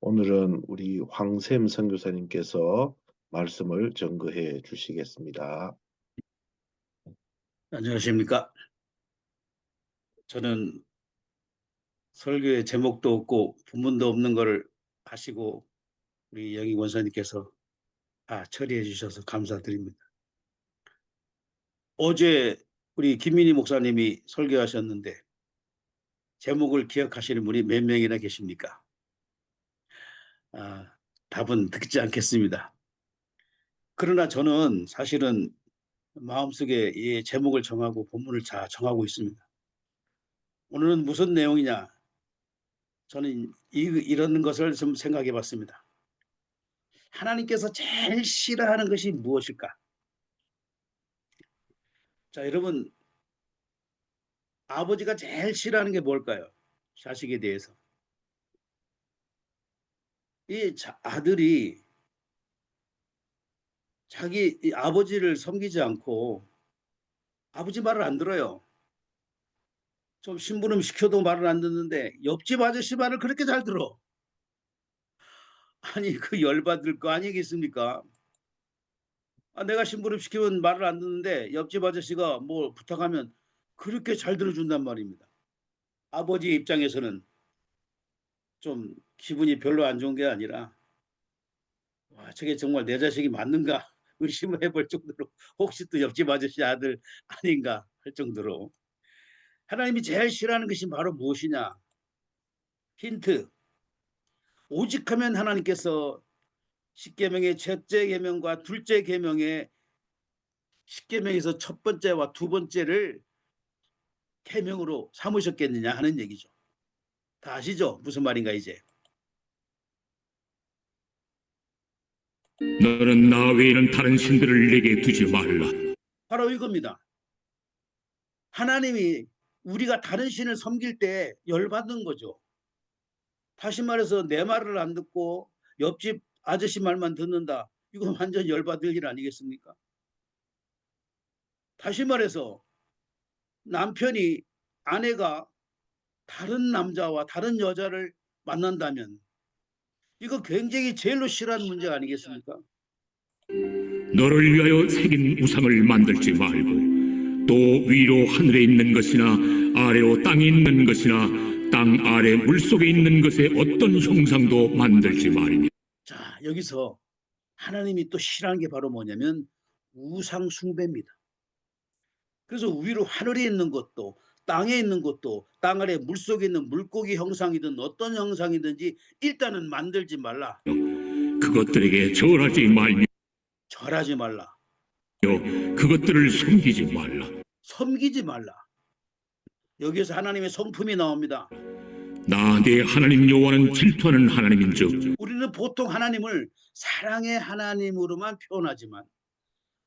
오늘은 우리 황샘 선교사님께서 말씀을 증거해 주시겠습니다. 안녕하십니까. 저는 설교의 제목도 없고 본문도 없는 것을 하시고 우리 영희 원사님께서 다 처리해 주셔서 감사드립니다. 어제 우리 김민희 목사님이 설교하셨는데 제목을 기억하시는 분이 몇 명이나 계십니까? 답은 듣지 않겠습니다. 그러나 저는 사실은 마음속에 이 제목을 정하고 본문을 다 정하고 있습니다. 오늘은 무슨 내용이냐? 저는 이런 것을 좀 생각해 봤습니다. 하나님께서 제일 싫어하는 것이 무엇일까? 자, 여러분, 아버지가 제일 싫어하는 게 뭘까요? 자식에 대해서. 이 아들이 자기 아버지를 섬기지 않고 아버지 말을 안 들어요. 좀 심부름 시켜도 말을 안 듣는데 옆집 아저씨 말을 그렇게 잘 들어. 아니, 그 열받을 거 아니겠습니까? 내가 심부름 시키면 말을 안 듣는데 옆집 아저씨가 뭐 부탁하면 그렇게 잘 들어준단 말입니다. 아버지 입장에서는 좀 기분이 별로 안 좋은 게 아니라 와, 저게 정말 내 자식이 맞는가 의심을 해볼 정도로 혹시 또 옆집 아저씨 아들 아닌가 할 정도로 하나님이 제일 싫어하는 것이 바로 무엇이냐? 힌트. 오직하면 하나님께서 십계명의 첫째 계명과 둘째 계명의 십계명에서 첫 번째와 두 번째를 계명으로 삼으셨겠느냐 하는 얘기죠. 다 아시죠? 무슨 말인가 이제. 너는 나 외에는 다른 신들을 내게 두지 말라. 바로 이겁니다. 하나님이 우리가 다른 신을 섬길 때 열받는 거죠. 다시 말해서 내 말을 안 듣고 옆집 아저씨 말만 듣는다. 이건 완전 열받을 일 아니겠습니까? 다시 말해서 남편이 아내가 다른 남자와 다른 여자를 만난다면 이거 굉장히 제일로 싫어하는 문제 아니겠습니까? 너를 위하여 새긴 우상을 만들지 말고 또 위로 하늘에 있는 것이나 아래로 땅에 있는 것이나 땅 아래 물속에 있는 것의 어떤 형상도 만들지 말며. 자, 여기서 하나님이 또 싫어하는 게 바로 뭐냐면 우상 숭배입니다. 그래서 위로 하늘에 있는 것도 땅에 있는 것도 땅 아래 물속에 있는 물고기 형상이든 어떤 형상이든지 일단은 만들지 말라. 그것들에게 절하지 말며 절하지 말라. 그것들을 섬기지 말라. 섬기지 말라. 여기에서 하나님의 성품이 나옵니다. 나 네 하나님 여호와는 질투하는 하나님인즉 우리는 보통 하나님을 사랑의 하나님으로만 표현하지만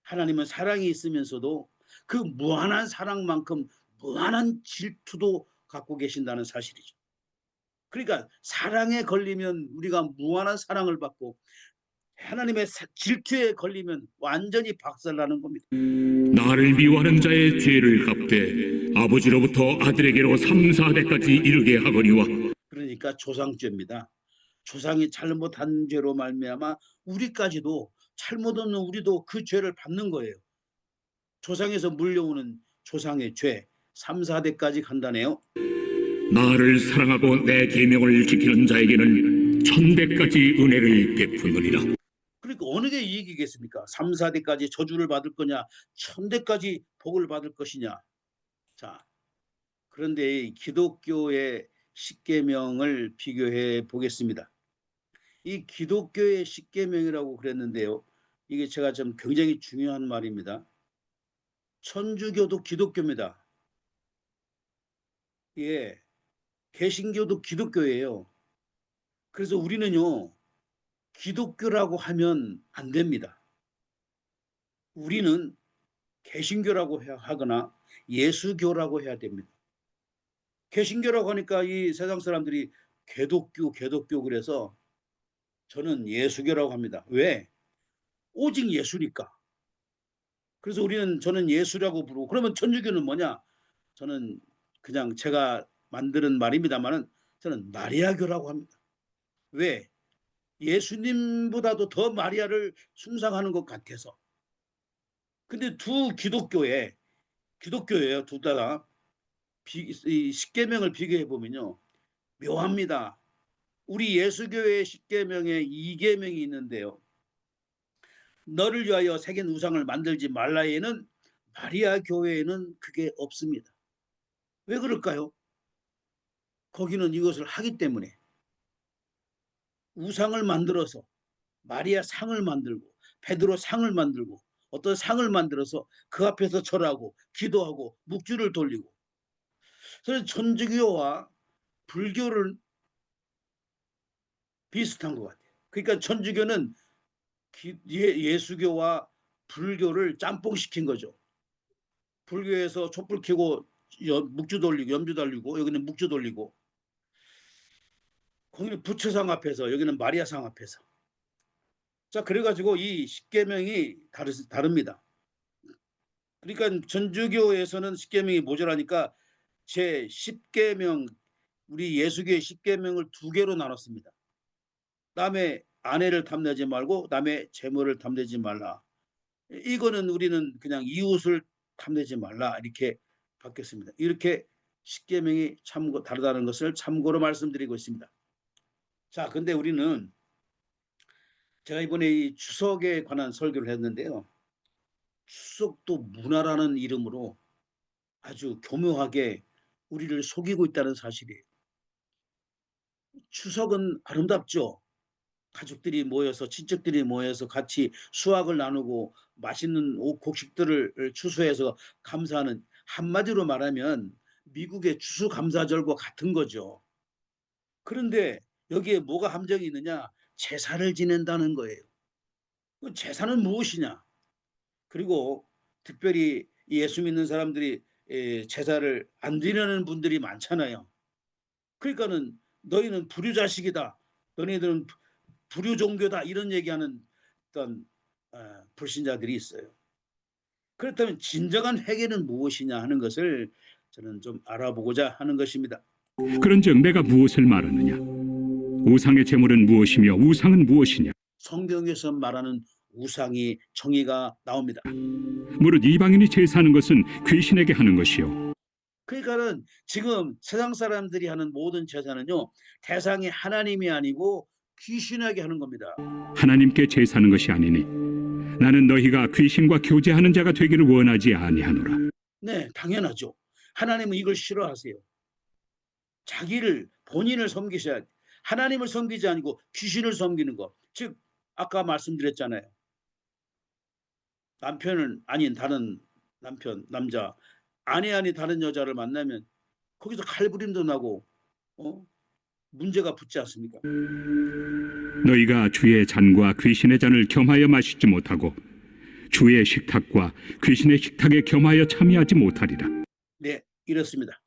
하나님은 사랑이 있으면서도 그 무한한 사랑만큼 무한한 질투도 갖고 계신다는 사실이죠. 그러니까 사랑에 걸리면 우리가 무한한 사랑을 받고 하나님의 질투에 걸리면 완전히 박살나는 겁니다. 나를 미워하는 자의 죄를 갚되 아버지로부터 아들에게로 3, 4대까지 이르게 하거니와. 그러니까 조상죄입니다. 조상이 잘못한 죄로 말미암아 우리까지도 잘못 없는 우리도 그 죄를 받는 거예요. 조상에서 물려오는 조상의 죄 3, 4대까지 간다네요. 나를 사랑하고 내 계명을 지키는 자에게는 1000대까지 은혜를 베푸느니라. 그러니까 어느 게 이익이겠습니까? 3, 4대까지 저주를 받을 거냐 1000대까지 복을 받을 것이냐. 자, 그런데 기독교의 십계명을 비교해 보겠습니다. 이 기독교의 십계명이라고 그랬는데요. 이게 제가 좀 굉장히 중요한 말입니다. 천주교도 기독교입니다. 예, 개신교도 기독교예요. 그래서 우리는요, 기독교라고 하면 안 됩니다. 우리는 개신교라고 하거나 예수교라고 해야 됩니다. 개신교라고 하니까 이 세상 사람들이 개독교 그래서 저는 예수교라고 합니다. 왜? 오직 예수니까. 그래서 저는 예수라고 부르고 그러면 천주교는 뭐냐? 저는 그냥 제가 만드는 말입니다만은 저는 마리아교라고 합니다. 왜? 예수님보다도 더 마리아를 숭상하는 것 같아서. 근데 두 기독교예요. 둘 다. 이 십계명을 비교해 보면요. 묘합니다. 우리 예수교회 십계명에 이계명이 있는데요. 너를 위하여 새긴 우상을 만들지 말라에는 마리아 교회에는 그게 없습니다. 왜 그럴까요? 거기는 이것을 하기 때문에 우상을 만들어서 마리아 상을 만들고 베드로 상을 만들고 어떤 상을 만들어서 그 앞에서 절하고 기도하고 묵주를 돌리고. 그래서 천주교와 불교를 비슷한 것 같아요. 그러니까 천주교는 예수교와 불교를 짬뽕시킨 거죠. 불교에서 촛불 켜고 묵주 돌리고 염주 돌리고 여기는 묵주 돌리고, 거기는 부처상 앞에서 여기는 마리아상 앞에서. 자, 그래가지고 이 십계명이 다릅니다. 그러니까 천주교에서는 십계명이 모자라니까 제 10계명, 우리 예수교의 십계명을 두 개로 나눴습니다. 남의 아내를 탐내지 말고 남의 재물을 탐내지 말라. 이거는 우리는 그냥 이웃을 탐내지 말라 이렇게 바뀌었습니다. 이렇게 십계명이 다르다는 것을 참고로 말씀드리고 있습니다. 자, 근데 우리는 제가 이번에 이 추석에 관한 설교를 했는데요. 추석도 문화라는 이름으로 아주 교묘하게 우리를 속이고 있다는 사실이에요. 추석은 아름답죠. 가족들이 모여서 친척들이 모여서 같이 수확을 나누고 맛있는 곡식들을 추수해서 감사하는, 한마디로 말하면 미국의 추수감사절과 같은 거죠. 그런데 여기에 뭐가 함정이 있느냐? 제사를 지낸다는 거예요. 그 제사는 무엇이냐? 그리고 특별히 예수 믿는 사람들이 제사를 안 드리는 분들이 많잖아요. 그러니까는 너희는 불효 자식이다, 너희들은 불효 종교다, 이런 얘기하는 어떤 불신자들이 있어요. 그렇다면 진정한 회개는 무엇이냐 하는 것을 저는 좀 알아보고자 하는 것입니다. 그런즉 내가 무엇을 말하느냐? 우상의 제물은 무엇이며 우상은 무엇이냐? 성경에서 말하는 우상이 정의가 나옵니다. 무릇 이방인이 제사하는 것은 귀신에게 하는 것이요 그러니까는 지금 세상 사람들이 하는 모든 제사는요, 대상이 하나님이 아니고 귀신에게 하는 겁니다. 하나님께 제사하는 것이 아니니 나는 너희가 귀신과 교제하는 자가 되기를 원하지 아니하노라. 네, 당연하죠. 하나님은 이걸 싫어하세요. 본인을 섬기셔야 돼. 하나님을 섬기지 아니고 귀신을 섬기는 것. 즉 아까 말씀드렸잖아요. 남편은 아닌 다른 남자, 아내 아닌 다른 여자를 만나면 거기서 칼부림도 나고 문제가 붙지 않습니까? 너희가 주의 잔과 귀신의 잔을 겸하여 마시지 못하고 주의 식탁과 귀신의 식탁에 겸하여 참여하지 못하리라. 네, 이렇습니다.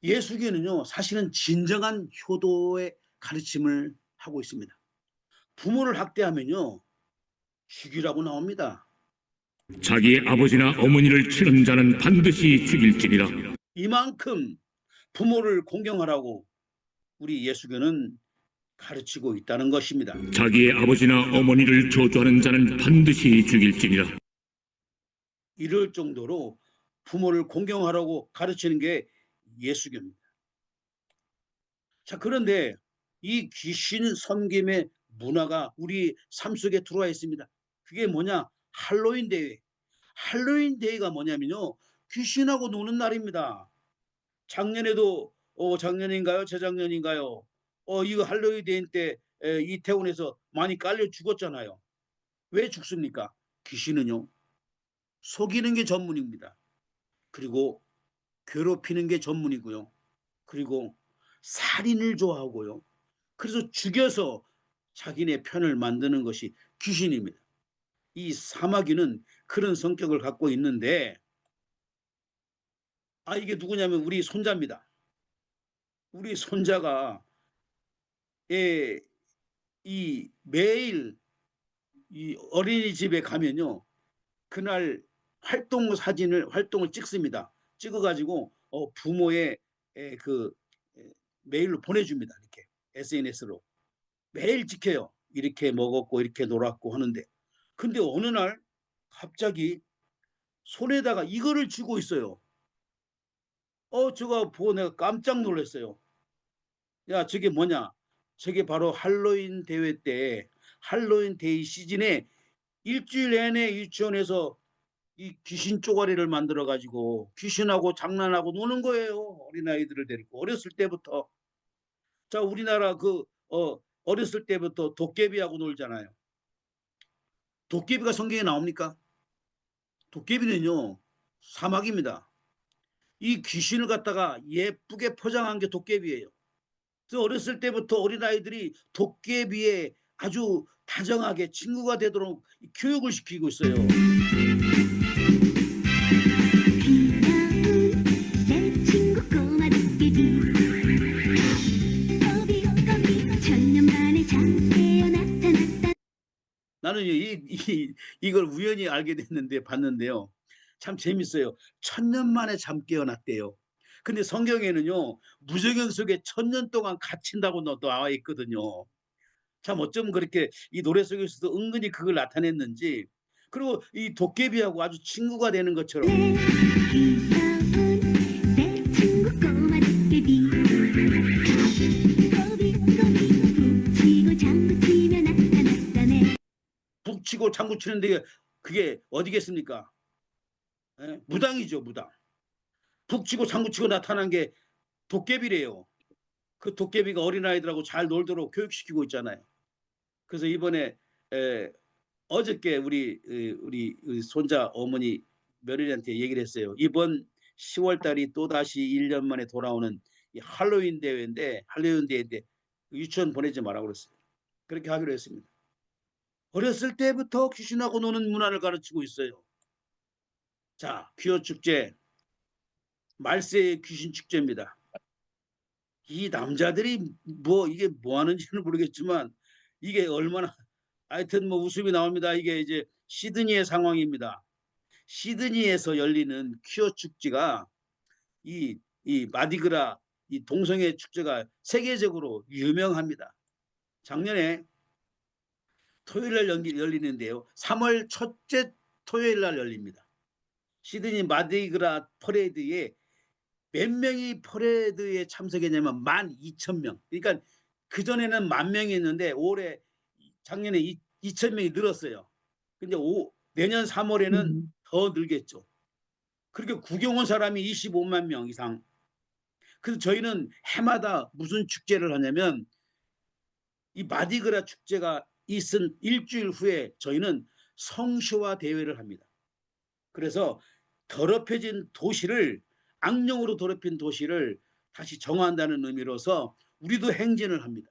예수교는요, 사실은 진정한 효도의 가르침을 하고 있습니다. 부모를 학대하면요, 죽이라고 나옵니다. 자기의 아버지나 어머니를 치는 자는 반드시 죽일지니라. 이만큼 부모를 공경하라고 우리 예수교는 가르치고 있다는 것입니다. 자기의 아버지나 어머니를 저주하는 자는 반드시 죽일지니라. 이럴 정도로 부모를 공경하라고 가르치는 게 예수교입니다. 자, 그런데 이 귀신 섬김의 문화가 우리 삶 속에 들어와 있습니다. 그게 뭐냐? 할로윈 대회. 할로윈 대회가 뭐냐면요, 귀신하고 노는 날입니다. 작년에도 작년인가요? 재작년인가요? 이거 할로윈 대회 때 이태원에서 많이 깔려 죽었잖아요. 왜 죽습니까? 귀신은요, 속이는 게 전문입니다. 그리고 괴롭히는 게 전문이고요. 그리고 살인을 좋아하고요. 그래서 죽여서 자기네 편을 만드는 것이 귀신입니다. 이 사마귀는 그런 성격을 갖고 있는데, 이게 누구냐면 우리 손자입니다. 우리 손자가 매일 이 어린이집에 가면요, 그날 활동을 찍습니다. 찍어가지고 부모의 그 메일로 보내줍니다. 이렇게 SNS로. 매일 지켜요. 이렇게 먹었고 이렇게 놀았고 하는데, 근데 어느 날 갑자기 손에다가 이거를 쥐고 있어요. 저거 보고 내가 깜짝 놀랐어요. 야, 저게 뭐냐? 저게 바로 할로윈 대회 때, 할로윈 데이 시즌에 일주일 내내 유치원에서 이 귀신 쪼가리를 만들어 가지고 귀신하고 장난하고 노는 거예요. 어린아이들을 데리고 어렸을 때부터. 자, 우리나라 어렸을 때부터 도깨비하고 놀잖아요. 도깨비가 성경에 나옵니까? 도깨비는요, 사막입니다. 이 귀신을 갖다가 예쁘게 포장한 게 도깨비예요. 그래서 어렸을 때부터 어린아이들이 도깨비에 아주 다정하게 친구가 되도록 교육을 시키고 있어요. 귀여운 내 친구 꼬마 도깨비 거비 천년 만에 잠깨어 나타났다. 나는요, 이걸 우연히 알게 됐는데 봤는데요. 참 재밌어요. 천년 만에 잠 깨어났대요. 근데 성경에는요, 무적영 속에 천년 동안 갇힌다고 나와 있거든요. 참 어쩌면 그렇게 이 노래 속에서도 은근히 그걸 나타냈는지, 그리고 이 도깨비하고 아주 친구가 되는 것처럼. 귀여운 내 친구 꼬마 도깨비 거비 북치고 장구치며 나타났다네. 북치고 장구 치는데 그게 어디겠습니까? 예? 무당이죠, 무당. 북치고 장구치고 나타난 게 도깨비래요. 그 도깨비가 어린아이들하고 잘 놀도록 교육시키고 있잖아요. 그래서 이번에 어저께 우리 손자 어머니 며느리한테 얘기를 했어요. 이번 10월 달이 또다시 1년 만에 돌아오는 이 할로윈 대회인데 유치원 보내지 말라고 그랬어요. 그렇게 하기로 했습니다. 어렸을 때부터 귀신하고 노는 문화를 가르치고 있어요. 자, 귀여 축제, 말세의 귀신 축제입니다. 이 남자들이 이게 뭐 하는지는 모르겠지만 이게 얼마나, 하여튼 웃음이 나옵니다. 이게 이제 시드니의 상황입니다. 시드니에서 열리는 퀴어 축제가 이 마디그라 이 동성애 축제가 세계적으로 유명합니다. 작년에 토요일 날 열리는데요. 3월 첫째 토요일 날 열립니다. 시드니 마디그라 퍼레이드에 몇 명이 퍼레이드에 참석했냐면 12,000명. 그러니까 그전에는 10,000명이 있는데 작년에 2,000명이 늘었어요. 근데 내년 3월에는 더 늘겠죠. 그렇게 구경 온 사람이 25만 명 이상. 그래서 저희는 해마다 무슨 축제를 하냐면 이 마디그라 축제가 있은 일주일 후에 저희는 성쇼와 대회를 합니다. 그래서 악령으로 더럽힌 도시를 다시 정화한다는 의미로서 우리도 행진을 합니다.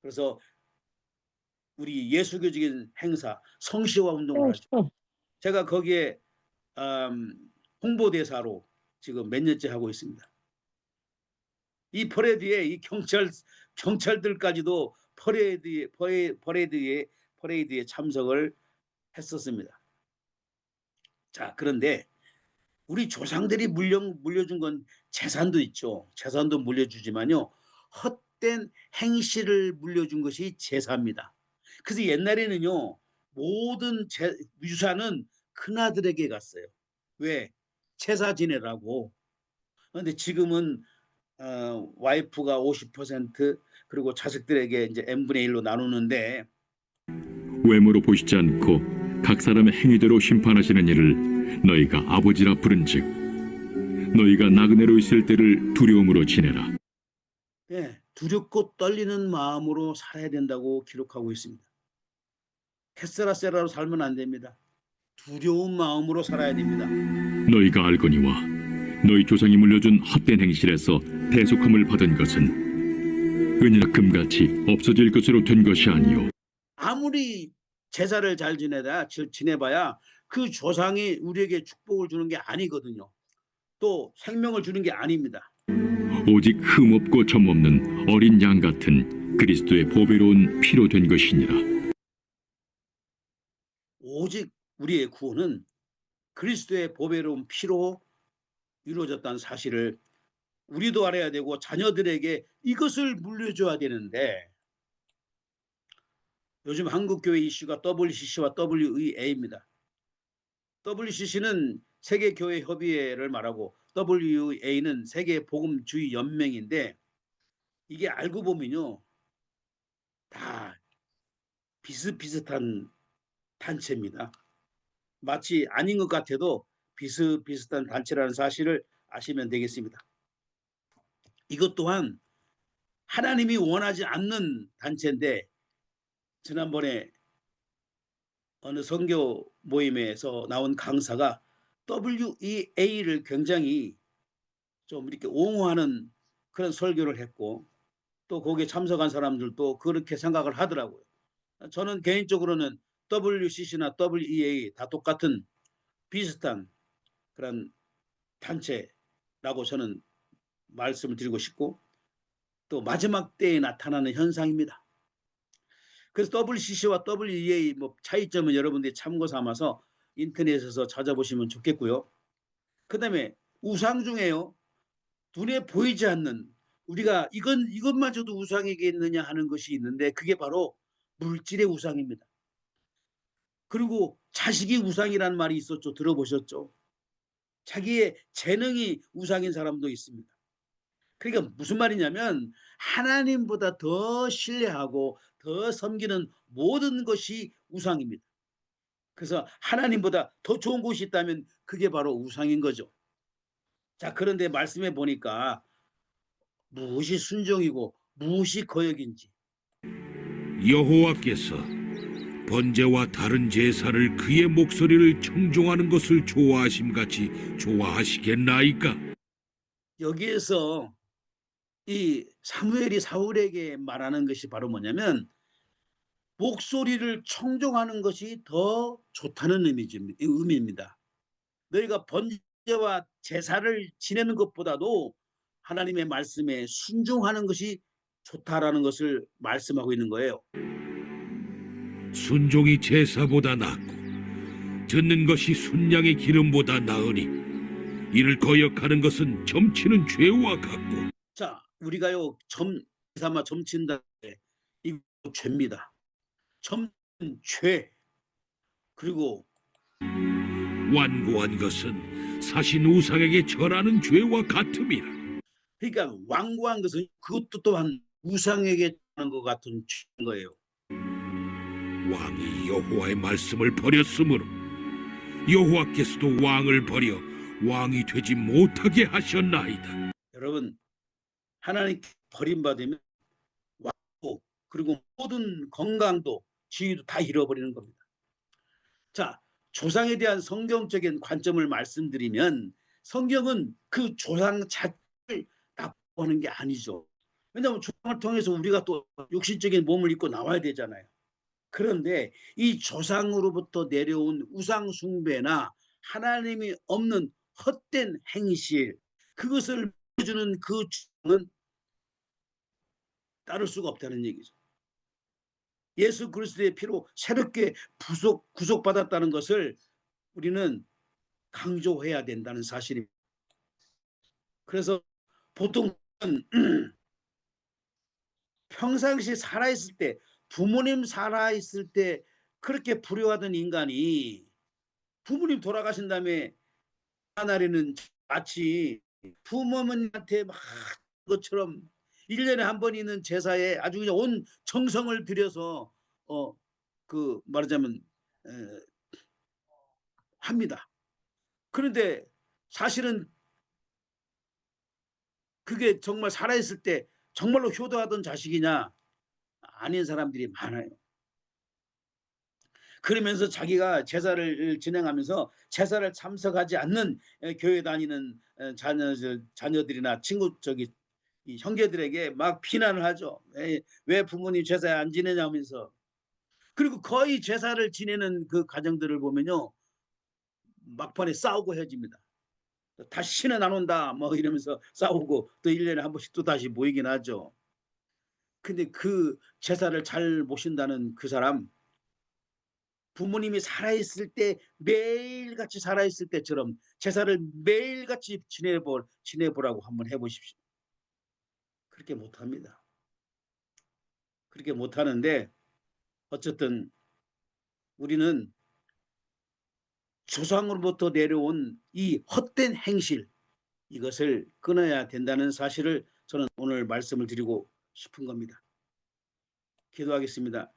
그래서 우리 예수교적인 행사 성시화 운동을 하죠. 제가 거기에 홍보대사로 지금 몇 년째 하고 있습니다. 이 퍼레이드에 이 경찰들까지도 퍼레이드에 참석을 했었습니다. 자, 그런데 우리 조상들이 물려준 건 재산도 있죠. 재산도 물려주지만요, 헛된 행실을 물려준 것이 제사입니다. 그래서 옛날에는요, 모든 유산은 큰아들에게 갔어요. 왜? 제사 지내라고. 그런데 지금은 와이프가 50% 그리고 자식들에게 이제 n분의 1로 나누는데, 외모로 보시지 않고 각 사람의 행위대로 심판하시는 이를 너희가 아버지라 부른즉 너희가 나그네로 있을 때를 두려움으로 지내라. 네, 두렵고 떨리는 마음으로 살아야 된다고 기록하고 있습니다. 캐세라세라로 살면 안 됩니다. 두려운 마음으로 살아야 됩니다. 너희가 알거니와 너희 조상이 물려준 헛된 행실에서 대속함을 받은 것은 은이나 금같이 없어질 것으로 된 것이 아니요 아무리 제사를 잘 지내봐야 그 조상이 우리에게 축복을 주는 게 아니거든요. 또 생명을 주는 게 아닙니다. 오직 흠없고 점없는 어린 양 같은 그리스도의 보배로운 피로 된 것이니라. 오직 우리의 구원은 그리스도의 보배로운 피로 이루어졌다는 사실을 우리도 알아야 되고 자녀들에게 이것을 물려줘야 되는데, 요즘 한국교회 이슈가 WCC와 WEA입니다. WCC는 세계교회협의회를 말하고 WEA는 세계복음주의연맹인데 이게 알고 보면요. 다 비슷비슷한 단체입니다. 마치 아닌 것 같아도 비슷비슷한 단체라는 사실을 아시면 되겠습니다. 이것 또한 하나님이 원하지 않는 단체인데 지난번에 어느 선교 모임에서 나온 강사가 WEA를 굉장히 좀 이렇게 옹호하는 그런 설교를 했고 또 거기에 참석한 사람들도 그렇게 생각을 하더라고요. 저는 개인적으로는 WCC나 WEA 다 똑같은 비슷한 그런 단체라고 저는 말씀을 드리고 싶고 또 마지막 때에 나타나는 현상입니다. 그래서 WCC와 WEA 뭐 차이점은 여러분들이 참고 삼아서 인터넷에서 찾아보시면 좋겠고요. 그다음에 우상 중에요. 눈에 보이지 않는 우리가 이것마저도 우상이겠느냐 하는 것이 있는데 그게 바로 물질의 우상입니다. 그리고 자식이 우상이라는 말이 있었죠. 들어보셨죠? 자기의 재능이 우상인 사람도 있습니다. 그러니까 무슨 말이냐면 하나님보다 더 신뢰하고 더 섬기는 모든 것이 우상입니다. 그래서 하나님보다 더 좋은 곳이 있다면 그게 바로 우상인 거죠. 자, 그런데 말씀해 보니까 무엇이 순종이고 무엇이 거역인지. 여호와께서 번제와 다른 제사를 그의 목소리를 청종하는 것을 좋아하심같이 좋아하시겠나이까? 여기에서 이 사무엘이 사울에게 말하는 것이 바로 뭐냐면 목소리를 청종하는 것이 더 좋다는 의미입니다. 너희가 번제와 제사를 지내는 것보다도 하나님의 말씀에 순종하는 것이 좋다라는 것을 말씀하고 있는 거예요. 순종이 제사보다 낫고 듣는 것이 순양의 기름보다 나으니 이를 거역하는 것은 점치는 죄와 같고. 자, 우리가요 삼아 점친다 이거 죄입니다. 점은 죄. 그리고 완고한 것은 사신 우상에게 절하는 죄와 같음이라. 그러니까 완고한 것은 그것도 또한 우상에게 하는 것 같은 죄인 거예요. 왕이 여호와의 말씀을 버렸으므로 여호와께서도 왕을 버려 왕이 되지 못하게 하셨나이다. 여러분, 하나님께 버림받으면 왕도 그리고 모든 건강도 지위도 다 잃어버리는 겁니다. 자, 조상에 대한 성경적인 관점을 말씀드리면 성경은 그 조상 자체를 나쁘는 게 아니죠. 왜냐하면 조상을 통해서 우리가 또 육신적인 몸을 입고 나와야 되잖아요. 그런데 이 조상으로부터 내려온 우상 숭배나 하나님이 없는 헛된 행실, 그것을 보여주는 그 주장은 따를 수가 없다는 얘기죠. 예수 그리스도의 피로 새롭게 구속받았다는 것을 우리는 강조해야 된다는 사실입니다. 그래서 보통 평상시 살아있을 때 부모님 살아있을 때 그렇게 불효하던 인간이 부모님 돌아가신 다음에 하나님은 마치 부모님한테 막 것처럼 1년에 한 번 있는 제사에 아주 그냥 온 정성을 들여서 그 말하자면 합니다. 그런데 사실은 그게 정말 살아있을 때 정말로 효도하던 자식이냐? 아닌 사람들이 많아요. 그러면서 자기가 제사를 진행하면서 제사를 참석하지 않는 교회 다니는 자녀들이나 친구 이 형제들에게 막 비난을 하죠. 왜 부모님 제사에 안 지내냐 하면서. 그리고 거의 제사를 지내는 그 가정들을 보면요. 막판에 싸우고 헤어집니다. 다시는 안 온다 뭐 이러면서 싸우고 또 1년에 한 번씩 또 다시 모이긴 하죠. 근데 그 제사를 잘 모신다는 그 사람 부모님이 살아있을 때 매일같이 살아있을 때처럼 제사를 매일같이 지내보라고 한번 해보십시오. 그렇게 못합니다. 그렇게 못하는데 어쨌든 우리는 조상으로부터 내려온 이 헛된 행실, 이것을 끊어야 된다는 사실을 저는 오늘 말씀을 드리고 싶은 겁니다. 기도하겠습니다.